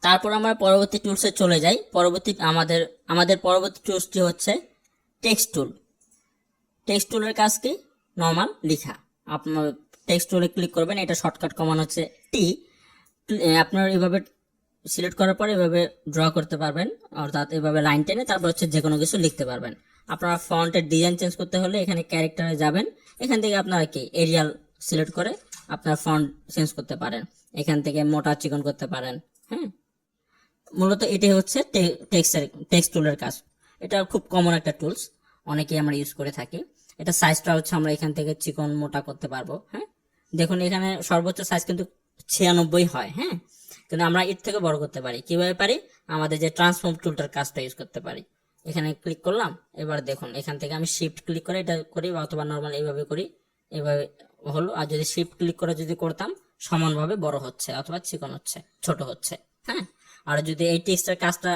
তারপর আমরা পরবর্তী টুলসে চলে যাই। আমাদের পরবর্তী টুলসটি হচ্ছে টেক্সট টুল। টেক্সট টুলের কাজ কি? নর্মাল লেখা। আপনার টেক্সট টুলে ক্লিক করবেন, এটা শর্টকাট কমান্ড হচ্ছে টি। আপনার এভাবে সিলেক্ট করার পর এভাবে ড্র করতে পারবেন, অর্থাৎ এভাবে লাইন টেনে তারপর হচ্ছে যে কোনো কিছু লিখতে পারবেন। আপনারা ফন্টের ডিজাইন চেঞ্জ করতে হলে এখানে ক্যারেক্টারে যাবেন, এখান থেকে আপনারা কি এরিয়াল সিলেক্ট করে আপনার ফন্ট চেঞ্জ করতে পারেন, এখান থেকে মোটা চিকন করতে পারেন। হ্যাঁ, মূলত এটাই হচ্ছে টেক্সট টুলের কাজ। এটা খুব কমন একটা টুলস, অনেকেই আমরা ইউজ করে থাকি। এটা সাইজটা হচ্ছে আমরা এখান থেকে চিকন মোটা করতে পারবো। হ্যাঁ, দেখুন এখানে সর্বোচ্চ সাইজ কিন্তু 96 হয়। হ্যাঁ, কিন্তু আমরা এর থেকে বড় করতে পারি। কিভাবে পারি? আমাদের যে ট্রান্সফর্ম টুলটার কাজটা ইউজ করতে পারি। এখানে ক্লিক করলাম, এবার দেখুন এখান থেকে আমি শিফট ক্লিক করে এটা করি, অথবা নর্মাল এইভাবে করি, এইভাবে হলো। আর যদি শিফট ক্লিক করে যদি করতাম, সমানভাবে বড় হচ্ছে অথবা চিকন হচ্ছে, ছোট হচ্ছে। হ্যাঁ, আর যদি এই টেক্সটের কাজটা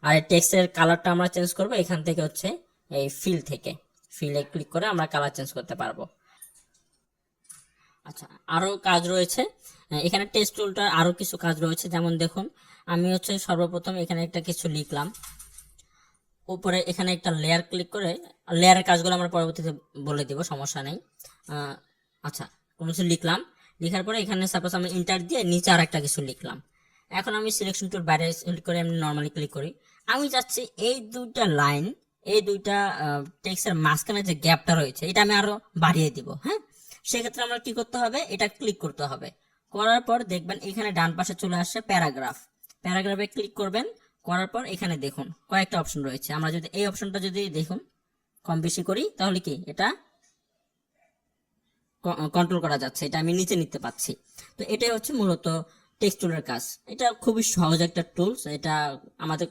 আর এই টেক্সটের কালারটা আমরা চেঞ্জ করব, এখান থেকে হচ্ছে এই ফিলে ক্লিক করে আমরা কালার চেঞ্জ করতে পারবো। আচ্ছা, আরো কাজ রয়েছে এখানে। টেক্সট টুলটার আরো কিছু কাজ রয়েছে, যেমন দেখুন আমি হচ্ছে সর্বপ্রথম এখানে একটা কিছু লিখলাম, উপরে এখানে একটা লেয়ার ক্লিক করে, লেয়ারের কাজগুলো আমরা পরবর্তীতে বলে দিব, সমস্যা নেই। আচ্ছা, কোনো কিছু লিখলাম, লেখার পরে এখানে সাপোজ আমি ইন্টার দিয়ে নিচে আর একটা কিছু লিখলাম। এখন আমি সিলেকশন টুল বাইরে সিলেক্ট করে আমি নর্মালি ক্লিক করি। আমি চাচ্ছি এই দুইটা লাইন, এই দুইটা টেক্সটের মাঝখানে যে গ্যাপটা রয়েছে এটা আমি আরো বাড়িয়ে দিব। হ্যাঁ, সেক্ষেত্রে আমরা কি করতে হবে? এটা ক্লিক করতে হবে। করার পর দেখবেন এখানে ডান পাশে চলে আসছে প্যারাগ্রাফে ক্লিক করবেন। করার পর এখানে দেখুন কয়েকটা অপশন রয়েছে। আমরা যদি এই অপশনটা যদি দেখুন কম বেশি করি, তাহলে কি এটা কন্ট্রোল করা যাচ্ছে, এটা আমি নিচে নিতে পাচ্ছি। তো এটাই হচ্ছে মূলত টেক্সট টুলের কাজ। এটা খুবই সহজ একটা টুলস। এটা আমাদের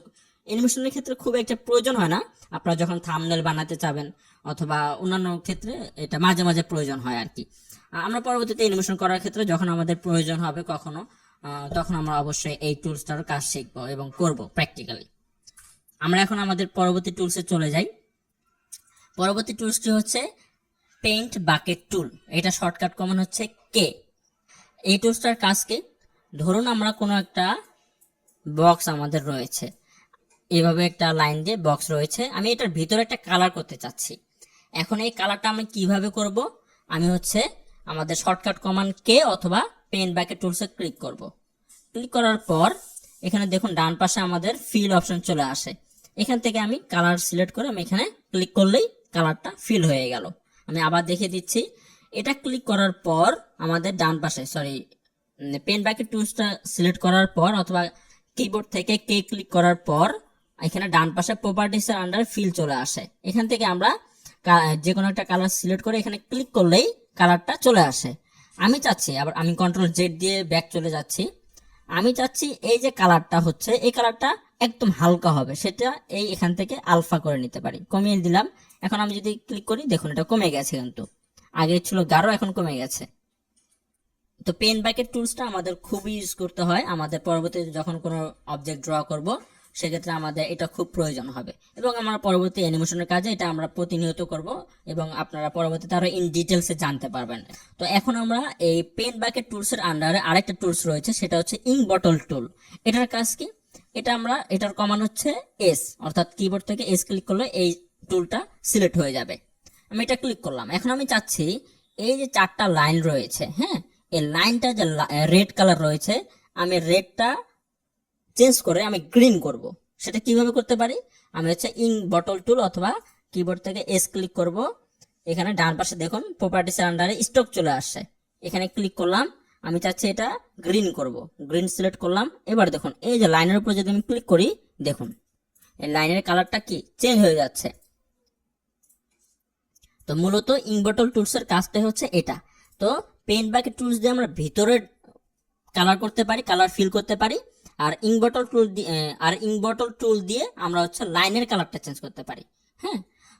অ্যানিমেশনের ক্ষেত্রে খুব একটা প্রয়োজন হয় না। আপনারা যখন থাম্বনেল বানাতে চাবেন অথবা অন্যান্য ক্ষেত্রে এটা মাঝে মাঝে প্রয়োজন হয় আর কি। আমরা পরবর্তীতে অ্যানিমেশন করার ক্ষেত্রে যখন আমাদের প্রয়োজন হবে কখনো, তখন আমরা অবশ্যই এই টুলসটার কাজ শিখবো এবং করব প্র্যাকটিক্যালি। আমরা এখন আমাদের পরবর্তী টুলসে চলে যাই। পরবর্তী টুলসটি হচ্ছে পেইন্ট বাকেট টুল। এটা শর্টকাট কমান্ড হচ্ছে কে। এই টুলসটার কাজ কি? ধরুন আমরা কোনো একটা বক্স আমাদের রয়েছে, এভাবে একটা লাইন দিয়ে বক্স রয়েছে, আমি এটার ভিতরে একটা কালার করতে চাচ্ছি। এখন এই কালারটা আমি কিভাবে করব? আমি হচ্ছে আমাদের শর্টকাট কমান্ড কে অথবা পেইন্ট বাকেট টুলসে ক্লিক করব। ক্লিক করার পর এখানে দেখুন ডান পাশে আমাদের ফিল অপশন চলে আসে। এখান থেকে আমি কালার সিলেক্ট করে আমি এখানে ক্লিক করলেই কালারটা ফিল হয়ে গেল। আমি আবার দেখিয়ে দিচ্ছি। এটা ক্লিক করার পর আমাদের ডান পাশে পেইন্ট বাকেট টুলসটা সিলেক্ট করার পর অথবা কিবোর্ড থেকে কে ক্লিক করার পর এখানে ডান পাশে প্রপার্টিস এর আন্ডারে ফিল চলে আসে। এখান থেকে আমরা যে কোনো একটা কালার সিলেক্ট করে এখানে ক্লিক করলেই কালারটা চলে আসে। আমি চাচ্ছি, আবার আমি কন্ট্রোল জেড দিয়ে ব্যাক চলে যাচ্ছি, আমি চাচ্ছি এই যে কালারটা হচ্ছে এই কালারটা একদম হালকা হবে, সেটা এই এখান থেকে আলফা করে নিতে পারি। কমিয়ে দিলাম। এখন আমি যদি ক্লিক করি দেখুন এটা কমে গেছে, কিন্তু আগে ছিল গাঢ়, এখন কমে গেছে। তো পেন বাকেট টুলসটা আমাদের খুবই ইউজ করতে হয়। আমাদের পরবর্তীতে যখন কোনো অবজেক্ট ড্র করব সেক্ষেত্রে আমাদের এটা খুব প্রয়োজন হবে, এবং আমরা পরবর্তী অ্যানিমেশনের কাজে এটা আমরা প্রতিনিয়ত করব, এবং আপনারা পরবর্তীতে আরো ইন ডিটেলসে জানতে পারবেন। তো এখন আমরা এই পেন বাকেট টুলসের আন্ডারে আরেকটা টুলস রয়েছে, সেটা হচ্ছে ইঙ্ক বটল টুল। এটার কাজ কি? এটার কমান্ড হচ্ছে এস, অর্থাৎ কিবোর্ড থেকে এস ক্লিক করলে এই টুলটা সিলেক্ট হয়ে যাবে। আমি এটা ক্লিক করলাম। এখন আমি চাচ্ছি এই যে 4টা লাইন রয়েছে, হ্যাঁ, এই লাইনটা যে রেড কালার রয়েছে, আমি রেডটা চেঞ্জ করে আমি গ্রিন করব। সেটা কিভাবে করতে পারি? আমি হচ্ছে ইঙ্ক বটল টুল অথবা কিবোর্ড থেকে এস ক্লিক করব। এখানে ডান পাশে দেখুন প্রপার্টিস এর আন্ডারে স্টক চলে আসছে, এখানে ক্লিক করলাম। আমি চাচ্ছি এটা গ্রিন করব, গ্রিন সিলেক্ট করলাম। এবার দেখুন এই যে লাইনের উপর যদি আমি ক্লিক করি, দেখুন এই লাইনের কালারটা কি চেঞ্জ হয়ে যাচ্ছে। তো মূলত ইঙ্ক বটল টুলস এর কাজটাই হচ্ছে এটা। তো পেইন্ট বাকেট টুলস দিয়ে আমরা ভিতরে কালার করতে পারি, কালার ফিল করতে পারি, আর ইঙ্ক বটল টুল দিয়ে আমরা হচ্ছে লাইনের কালারটা চেঞ্জ করতে পারি। হ্যাঁ,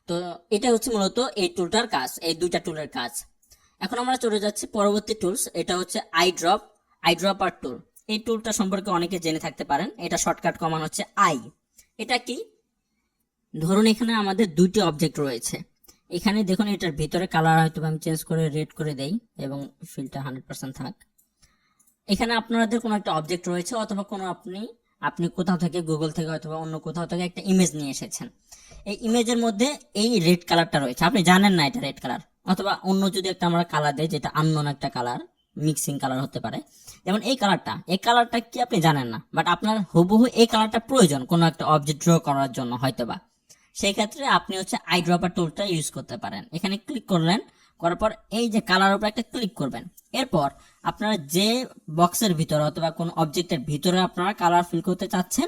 তো এটা হচ্ছে মূলত এই টুলটার কাজ, এই দুইটা টুলের কাজ। এখন আমরা চলে যাচ্ছি পরবর্তী টুলস, এটা হচ্ছে আইড্রপার টুল। এই টুলটা সম্পর্কে অনেকে জেনে থাকতে পারেন। এটা শর্টকাট কমান্ড হচ্ছে আই। এটা কি? ধরুন এখানে আমাদের দুইটি অবজেক্ট রয়েছে, এখানে দেখুন এটার ভিতরে কালার হয়তো আমি চেঞ্জ করে রেড করে দেই এবং ফিলটা 100% থাক। এখানে আপনাদের কোনো একটা অবজেক্ট রয়েছে অথবা কোনো আপনি আপনি কোথাও থেকে গুগল থেকে অথবা অন্য কোথাও থেকে একটা ইমেজ নিয়ে এসেছেন। এই ইমেজের মধ্যে এই রেড কালারটা রয়েছে, আপনি জানেন না এটা রেড কালার, অথবা অন্য যদি একটা আমরা কালার দেয় যেটা আননোন একটা কালার, মিক্সিং কালার হতে পারে, যেমন এই কালারটা কি আপনি জানেন না, বাট আপনার হুবহু এই কালারটা প্রয়োজন কোনো একটা অবজেক্ট ড্র করার জন্য হয়তোবা। সেই ক্ষেত্রে আপনি হচ্ছে আই ড্রপার টুলটা ইউজ করতে পারেন। এখানে ক্লিক করলেন, করার পর এই যে কালার উপর একটা ক্লিক করবেন। এরপর আপনারা যে বক্সের ভিতরে অথবা কোন অবজেক্টের ভিতরে আপনারা কালার ফিল করতে চাচ্ছেন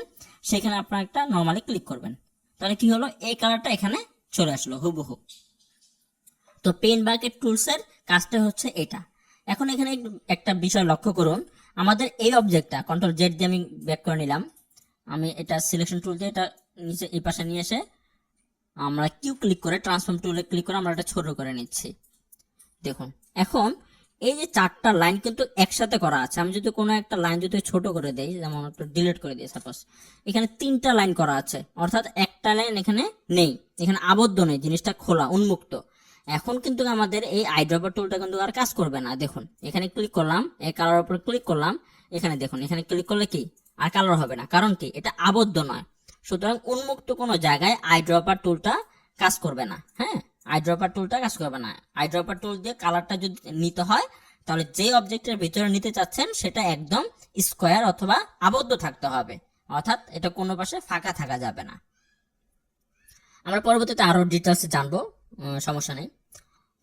সেখানে আপনারা একটা নর্মালি ক্লিক করবেন। তাহলে কি হলো, এই কালারটা এখানে চলে আসলো হুবহু। তো পেন বাকেট টুলসের কাজটা হচ্ছে এটা। এখন এখানে একটা বিষয় লক্ষ্য করুন, আমাদের এই অবজেক্টটা কন্ট্রোল জেড দিয়ে আমি ব্যাক করে নিলাম, আমি এটা সিলেকশন টুল দিয়ে এটা নিচে এই পাশে নিয়ে এসে আমরা কিউ ক্লিক করে ট্রান্সফর্ম টুলে ক্লিক করে আমরা এটা ছোট করে নিচ্ছি। দেখুন এখন এই যে চারটা লাইন কিন্তু একসাথে করা আছে। আমি যদি কোনো একটা লাইন যদি ছোট করে দেই, যেমন একটু ডিলিট করে দিই সাপোজ, এখানে তিনটা লাইন করা আছে, অর্থাৎ একটা লাইন এখানে নেই, এখানে আবদ্ধ নেই, জিনিসটা খোলা উন্মুক্ত। এখন কিন্তু আমাদের এই আইড্রপার টুলটা কিন্তু আর কাজ করবে না। দেখুন এখানে ক্লিক করলাম, এই কালার উপর ক্লিক করলাম, এখানে দেখুন এখানে ক্লিক করলে কি আর কালার হবে না, কারণ কি এটা আবদ্ধ নয়। সুতরাং উন্মুক্ত কোনো জায়গায় আইড্রপার টুলটা কাজ করবে না। হ্যাঁ, আইড্রপার টুলটা কাজ করবে না। আইড্রপার টুল দিয়ে কালারটা যদি নিতে হয় তাহলে যে অবজেক্টের ভিতরে নিতে চাচ্ছেন সেটা একদম স্কোয়ার অথবা আবদ্ধ থাকতে হবে, অর্থাৎ এটা কোনো পাশে ফাঁকা থাকা যাবে না। আমরা পরবর্তীতে আরো ডিটেলসে জানবো, সমস্যা নেই।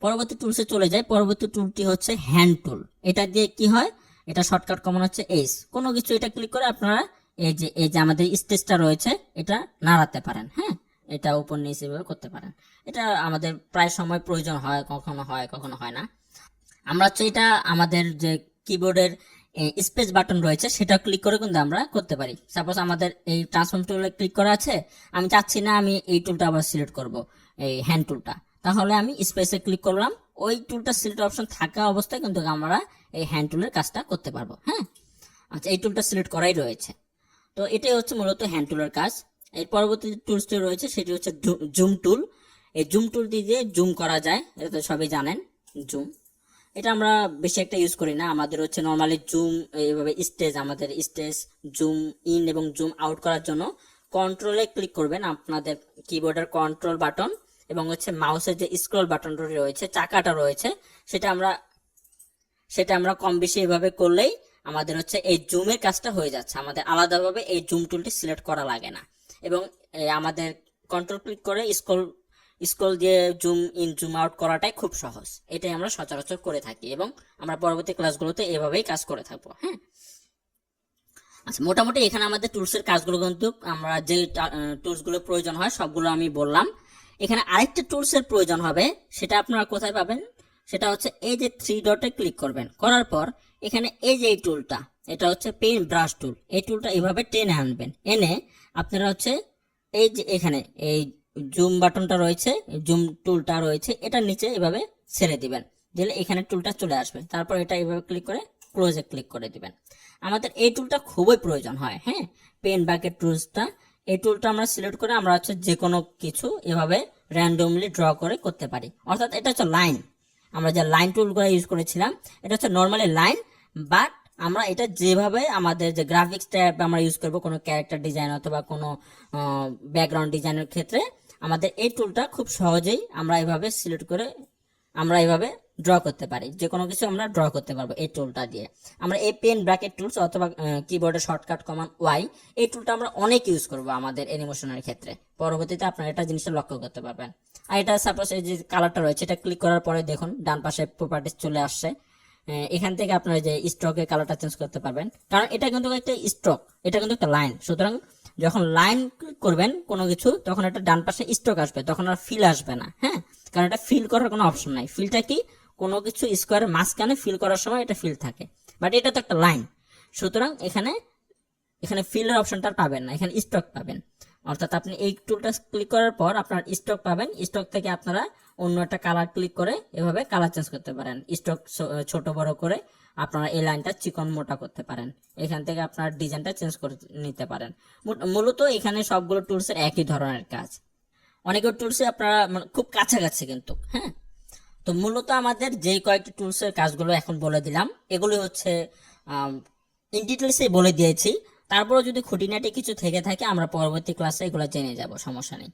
পরবর্তী টুলসে চলে যায়। পরবর্তী টুলটি হচ্ছে হ্যান্ড টুল। এটা দিয়ে কি হয়, এটা শর্টকাট কমান হচ্ছে এস। কোনো কিছু এটা ক্লিক করে আপনারা এই যে আমাদের স্টেজটা রয়েছে এটা নাড়াতে পারেন। হ্যাঁ, এটা উপর নিচে এভাবে করতে পারেন। এটা আমাদের প্রায় সময় প্রয়োজন হয়, কখনো হয় কখনো হয় না। আমরা হচ্ছে এটা আমাদের যে কিবোর্ডের স্পেস বাটন রয়েছে সেটা ক্লিক করে কিন্তু আমরা করতে পারি। সাপোজ আমাদের এই ট্রান্সফর্ম টুলে ক্লিক করা আছে, আমি চাচ্ছি না আমি এই টুলটা আবার সিলেক্ট করব, এই হ্যান্ড টুলটা, তাহলে আমি স্পেসে ক্লিক করলাম, ওই টুলটা সিলেক্ট অপশন থাকা অবস্থায় কিন্তু আমরা এই হ্যান্ড টুলের কাজটা করতে পারবো। হ্যাঁ, আচ্ছা, এই টুলটা সিলেক্ট করাই রয়েছে। তো এটাই হচ্ছে মূলত হ্যান্ড টুলের কাজ। এর পরবর্তী টুলসটি রয়েছে সেটি হচ্ছে জুম টুল। এই জুম টুল দিয়ে জুম করা যায়, এটা তো সবাই জানেন। জুম এটা আমরা বেশি একটা ইউজ করি না, আমাদের হচ্ছে নর্মালি জুম এইভাবে স্টেজ, আমাদের স্টেজ জুম ইন এবং জুম আউট করার জন্য কন্ট্রোলে ক্লিক করবেন, আপনাদের কিবোর্ডের কন্ট্রোল বাটন এবং হচ্ছে মাউসের যে স্ক্রল বাটনটা রয়েছে, চাকাটা রয়েছে, সেটা আমরা কম বেশি এভাবে করলেই আমাদের হচ্ছে এই জুমের কাজটা হয়ে যাচ্ছে। আমাদের আলাদাভাবে এই জুম টুলটি সিলেক্ট করা লাগে না এবং আমাদের কন্ট্রোল ক্লিক করে স্ক্রল দিয়ে জুম ইন জুম আউট করাটাই খুব সহজ। এটাই আমরা সচরাচর করে থাকি এবং আমরা পরবর্তী ক্লাসগুলোতে এভাবেই কাজ করে থাকবো। হ্যাঁ, আচ্ছা, মোটামুটি এখানে আমাদের টুলসের কাজগুলো কিন্তু আমরা যে টুলসগুলো প্রয়োজন হয় সবগুলো আমি বললাম। এখানে আরেকটা টুলসের প্রয়োজন হবে, সেটা আপনারা কোথায় পাবেন, সেটা হচ্ছে এই যে থ্রি ডটে ক্লিক করবেন, করার পর এখানে এই যে এই টুলটা, এটা হচ্ছে পেন ব্রাশ টুল। এই টুলটা এভাবে টেনে আনবেন, এনে আপনারা হচ্ছে এই যে এখানে এই জুম বাটনটা রয়েছে, জুম টুলটা রয়েছে, এটার নিচে এভাবে ছেড়ে দিবেন, দিলে এখানে টুলটা চলে আসবে। তারপর এটা এভাবে ক্লিক করে ক্লোজে ক্লিক করে দিবেন। আমাদের এই টুলটা খুবই প্রয়োজন হয়। হ্যাঁ, পেন বাকেট টুলসটা, এই টুলটা আমরা সিলেক্ট করে আমরা হচ্ছে যে কোনো কিছু এভাবে র্যান্ডমলি ড্র করে করতে পারি। অর্থাৎ এটা হচ্ছে লাইন, আমরা যে লাইন টুলগুলো ইউজ করেছিলাম এটা হচ্ছে নর্মালি লাইন, বাট আমরা এটা যেভাবে আমাদের যে গ্রাফিক্স ট্যাব আমরা ইউজ করব কোনো ক্যারেক্টার ডিজাইন অথবা কোনো ব্যাকগ্রাউন্ড ডিজাইনের ক্ষেত্রে আমাদের এই টুলটা খুব সহজেই আমরা এভাবে সিলেক্ট করে আমরা এভাবে ড্র করতে পারি, যে কোনো কিছু আমরা ড্র করতে পারবো এই টুলটা দিয়ে। আমরা এই পেন ব্র্যাকেট টুলস অথবা কিবোর্ডের শর্টকাট কমান্ড ওয়াই, এই টুলটা আমরা অনেক ইউজ করবো আমাদের অ্যানিমেশনের ক্ষেত্রে। পরবর্তীতে আপনারা এটা জিনিসটা লক্ষ্য করতে পারবেন। আর এটা সাপোজ এই যে কালারটা রয়েছে এটা ক্লিক করার পরে দেখুন ডান পাশে প্রপার্টিস চলে আসছে, এখান থেকে আপনারা যে স্ট্রোকের কালারটা চেঞ্জ করতে পারবেন, কারণ এটা কিন্তু একটা স্ট্রোক, এটা কিন্তু একটা লাইন। সুতরাং যখন লাইন ক্লিক করবেন কোনো কিছু তখন এটা ডান পাশে স্ট্রোক আসবে, তখন আর ফিল আসবে না। হ্যাঁ, কারণ এটা ফিল করার কোনো অপশন নাই। ফিলটা কি, কোনো কিছু স্কোয়ারের মাঝখানে ফিল করার সময় এটা ফিল থাকে, বাট এটা তো একটা লাইন। সুতরাং এখানে ফিলের অপশনটা পাবেন না, এখানে স্ট্রোক পাবেন। অর্থাৎ আপনি এই টুলটা ক্লিক করার পর আপনার স্ট্রোক পাবেন, স্ট্রোক থেকে আপনারা অন্য একটা কালার ক্লিক করে এভাবে কালার চেঞ্জ করতে পারেন। স্ট্রোক ছোট বড় করে আপনারা এই লাইনটা চিকন মোটা করতে পারেন, এখান থেকে আপনার ডিজাইনটা চেঞ্জ করে নিতে পারেন। মূলত এখানে সবগুলো টুলসের একই ধরনের কাজ, অনেকগুলো টুলসে আপনারা খুব কাছাকাছি কিন্তু। হ্যাঁ, তো মূলত আমাদের যে কয়েকটি টুলসের কাজগুলো এখন বলে দিলাম এগুলি হচ্ছে ইন ডিটেলসে বলে দিয়েছি। তারপরে যদি খুঁটিনাটি কিছু থেকে থাকে আমরা পরবর্তী ক্লাসে এগুলো জেনে যাব, সমস্যা নেই।